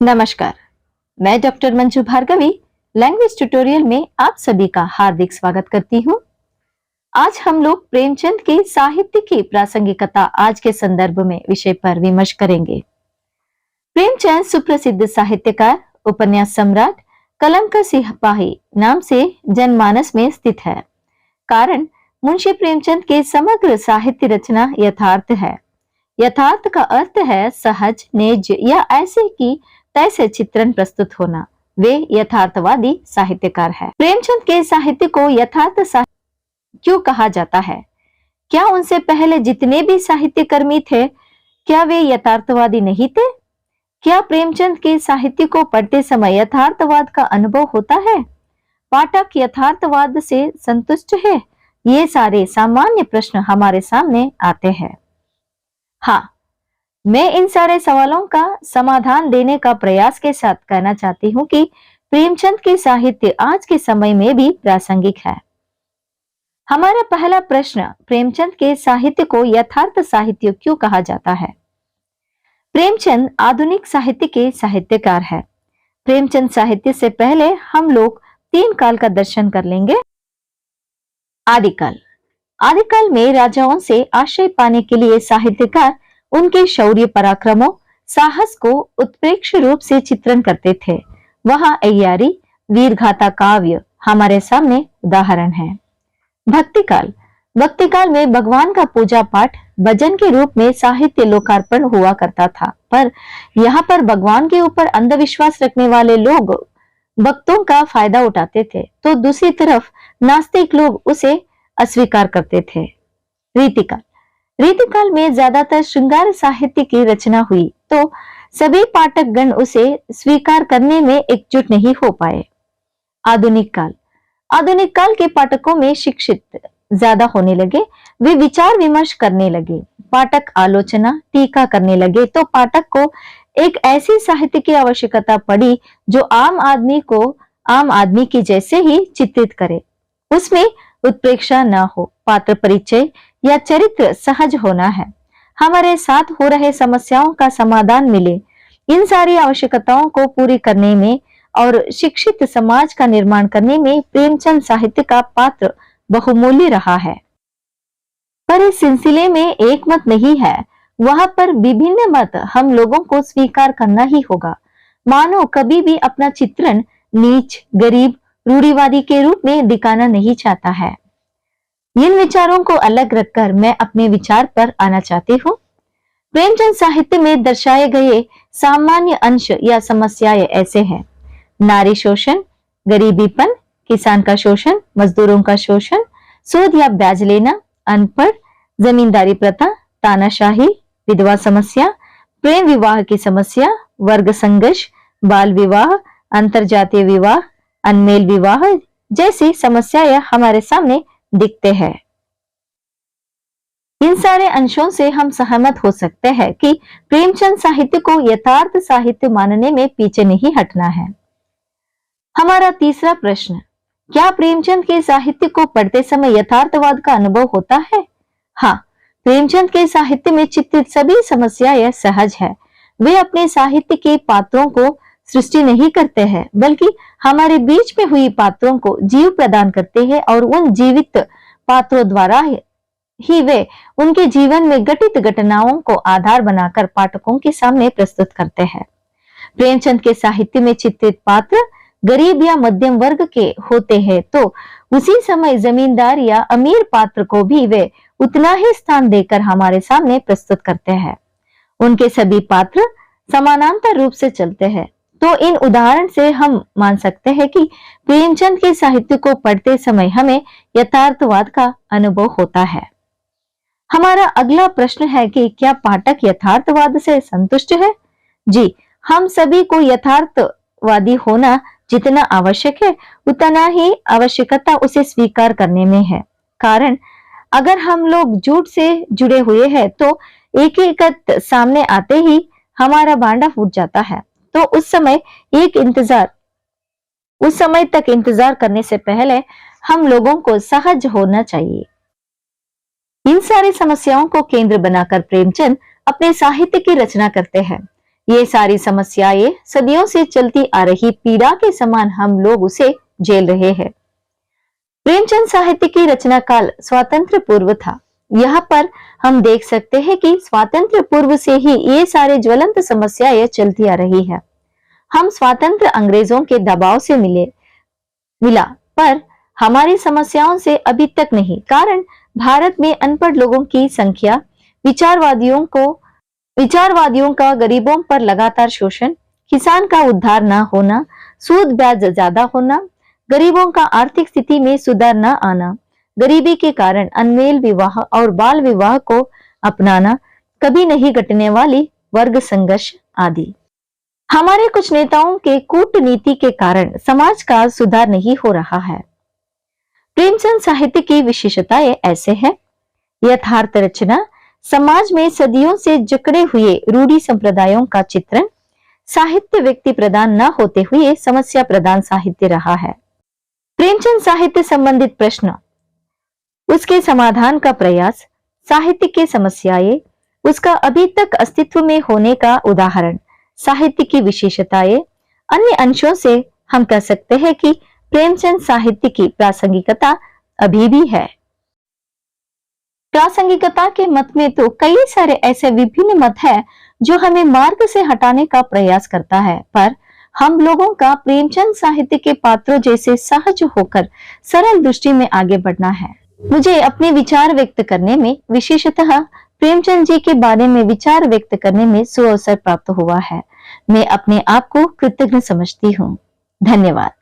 नमस्कार। मैं doctor Manju Bhargavi language tutorial में आप सभी का हार्दिक स्वागत करती हूँ। आज हम लोग प्रेमचंद के साहित्य की प्रासंगिकता आज के संदर्भ में विषय पर विमर्श करेंगे। प्रेमचंद सुप्रसिद्ध साहित्यकार, उपन्यास सम्राट, कलम का सिपाही नाम से जनमानस में स्थित है। कारण मुंशी प्रेमचंद के समग्र साहित्य रचना यथार्थ है। यथार्थ का अर्थ है सहज, निज या ऐसे की तैसे चित्रण प्रस्तुत होना। वे यथार्थवादी साहित्यकार है। प्रेमचंद के साहित्य को यथार्थ साहित्य क्यों कहा जाता है? क्या उनसे पहले जितने भी साहित्यकर्मी थे, क्या वे यथार्थवादी नहीं थे? क्या प्रेमचंद के साहित्य को पढ़ते समय यथार्थवाद का अनुभव होता है? पाठक यथार्थवाद से संतुष्ट है? ये सारे सामान्य प्रश्न हमारे सामने आते हैं। हाँ, मैं इन सारे सवालों का समाधान देने का प्रयास के साथ कहना चाहती हूँ कि प्रेमचंद के साहित्य आज के समय में भी प्रासंगिक है। हमारा पहला प्रश्न, प्रेमचंद के साहित्य को यथार्थ साहित्य क्यों कहा जाता है? प्रेमचंद आधुनिक साहित्य के साहित्यकार है। प्रेमचंद साहित्य से पहले हम लोग 3 काल का दर्शन कर लेंगे। आदिकाल। आदिकाल में राजाओं से आश्रय पाने के लिए साहित्यकार उनके शौर्य पराक्रमों, साहस को उत्प्रेक्ष रूप से चित्रण करते थे। वहां अय्यारी, वीरगाथा काव्य हमारे सामने उदाहरण है। भक्तिकाल। भक्तिकाल में भगवान का पूजा पाठ भजन के रूप में साहित्य लोकार्पण हुआ करता था, पर यहाँ पर भगवान के ऊपर अंधविश्वास रखने वाले लोग भक्तों का फायदा उठाते थे, तो दूसरी तरफ नास्तिक लोग उसे अस्वीकार करते थे। रीतिकाल। रीतिकाल में ज्यादातर श्रृंगार साहित्य की रचना हुई, तो सभी पाठक गण उसे स्वीकार करने में एकजुट नहीं हो पाए। आधुनिक काल। आधुनिक काल के पाठकों में शिक्षित ज्यादा होने लगे, वे विचार विमर्श करने लगे, पाठक आलोचना टीका करने लगे, तो पाठक को एक ऐसी साहित्य की आवश्यकता पड़ी जो आम आदमी की जैसे ही चित्रित करे, उसमें उत्प्रेक्षा न हो, पात्र परिचय या चरित्र सहज होना है, हमारे साथ हो रहे समस्याओं का समाधान मिले। इन सारी आवश्यकताओं को पूरी करने में और शिक्षित समाज का निर्माण करने में प्रेमचंद साहित्य का पात्र बहुमूल्य रहा है। पर इस सिलसिले में एक मत नहीं है, वहां पर विभिन्न मत हम लोगों को स्वीकार करना ही होगा। मानो कभी भी अपना चित्रण नीच, गरीब, रूढ़िवादी के रूप में दिखाना नहीं चाहता है। इन विचारों को अलग रखकर मैं अपने विचार पर आना चाहती हूँ। प्रेमचंद साहित्य में दर्शाए गए सामान्य अंश या समस्याएं ऐसे हैं: नारी शोषण, गरीबीपन, किसान का शोषण, मजदूरों का शोषण, सूद या ब्याज लेना, अनपढ़, जमींदारी प्रथा, तानाशाही, विधवा समस्या, प्रेम विवाह की समस्या, वर्ग संघर्ष, बाल विवाह, अंतरजातीय विवाह, अनमेल विवाह जैसी समस्याएं हमारे सामने दिखते हैं। इन सारे अंशों से हम सहमत हो सकते हैं कि प्रेमचंद साहित्य को यथार्थ साहित्य मानने में पीछे नहीं हटना है। हमारा तीसरा प्रश्न, क्या प्रेमचंद के साहित्य को पढ़ते समय यथार्थवाद का अनुभव होता है? हाँ, प्रेमचंद के साहित्य में चित्रित सभी समस्याएं सहज है। वे अपने साहित्य के पात्रों को सृष्टि नहीं करते हैं, बल्कि हमारे बीच में हुई पात्रों को जीव प्रदान करते हैं और उन जीवित पात्रों द्वारा ही वे उनके जीवन में घटित घटनाओं को आधार बनाकर पाठकों के सामने प्रस्तुत करते हैं। प्रेमचंद के साहित्य में चित्रित पात्र गरीब या मध्यम वर्ग के होते हैं, तो उसी समय जमींदार या अमीर पात्र को भी वे उतना ही स्थान देकर हमारे सामने प्रस्तुत करते हैं। उनके सभी पात्र समानांतर रूप से चलते हैं, तो इन उदाहरण से हम मान सकते हैं कि प्रेमचंद के साहित्य को पढ़ते समय हमें यथार्थवाद का अनुभव होता है। हमारा अगला प्रश्न है कि क्या पाठक यथार्थवाद से संतुष्ट है? जी, हम सभी को यथार्थवादी होना जितना आवश्यक है, उतना ही आवश्यकता उसे स्वीकार करने में है। कारण अगर हम लोग झूठ से जुड़े हुए हैं, तो एक सामने आते ही हमारा भांडा फूट जाता है, तो उस समय तक इंतजार करने से पहले हम लोगों को सहज होना चाहिए। इन सारी समस्याओं को केंद्र बनाकर प्रेमचंद अपने साहित्य की रचना करते हैं। ये सारी समस्याएं सदियों से चलती आ रही पीड़ा के समान हम लोग उसे झेल रहे हैं। प्रेमचंद साहित्य की रचना काल स्वातंत्र पूर्व था। यहाँ पर हम देख सकते हैं कि स्वातंत्र पूर्व से ही ये सारे ज्वलंत समस्याएं चलती आ रही है। हम स्वातंत्र अंग्रेजों के दबाव से मिला, पर हमारी समस्याओं से अभी तक नहीं। कारण भारत में अनपढ़ लोगों की संख्या, विचारवादियों का गरीबों पर लगातार शोषण, किसान का उद्धार न होना, सूद ब्याज ज्यादा होना, गरीबों का आर्थिक स्थिति में सुधार न आना, गरीबी के कारण अनमेल विवाह और बाल विवाह को अपनाना, कभी नहीं घटने वाली वर्ग संघर्ष आदि। हमारे कुछ नेताओं के कूटनीति के कारण समाज का सुधार नहीं हो रहा है। प्रेमचंद साहित्य की विशेषताएं ऐसे है। यथार्थ रचना, समाज में सदियों से जकड़े हुए रूढ़ी संप्रदायों का चित्रण, साहित्य व्यक्ति प्रदान न होते हुए समस्या प्रदान साहित्य रहा है। प्रेमचंद साहित्य संबंधित प्रश्न, उसके समाधान का प्रयास, साहित्य की समस्याएं, उसका अभी तक अस्तित्व में होने का उदाहरण, साहित्य की विशेषताएं। अन्य अंशों से हम कह सकते हैं कि प्रेमचंद साहित्य की प्रासंगिकता अभी भी है। प्रासंगिकता के मत में तो कई सारे ऐसे विभिन्न मत है जो हमें मार्ग से हटाने का प्रयास करता है, पर हम लोगों का प्रेमचंद साहित्य के पात्रों जैसे सहज होकर सरल दृष्टि में आगे बढ़ना है। मुझे अपने विचार व्यक्त करने में, विशेषतः प्रेमचंद जी के बारे में विचार व्यक्त करने में सुअवसर प्राप्त हुआ है। मैं अपने आप को कृतज्ञ समझती हूँ। धन्यवाद।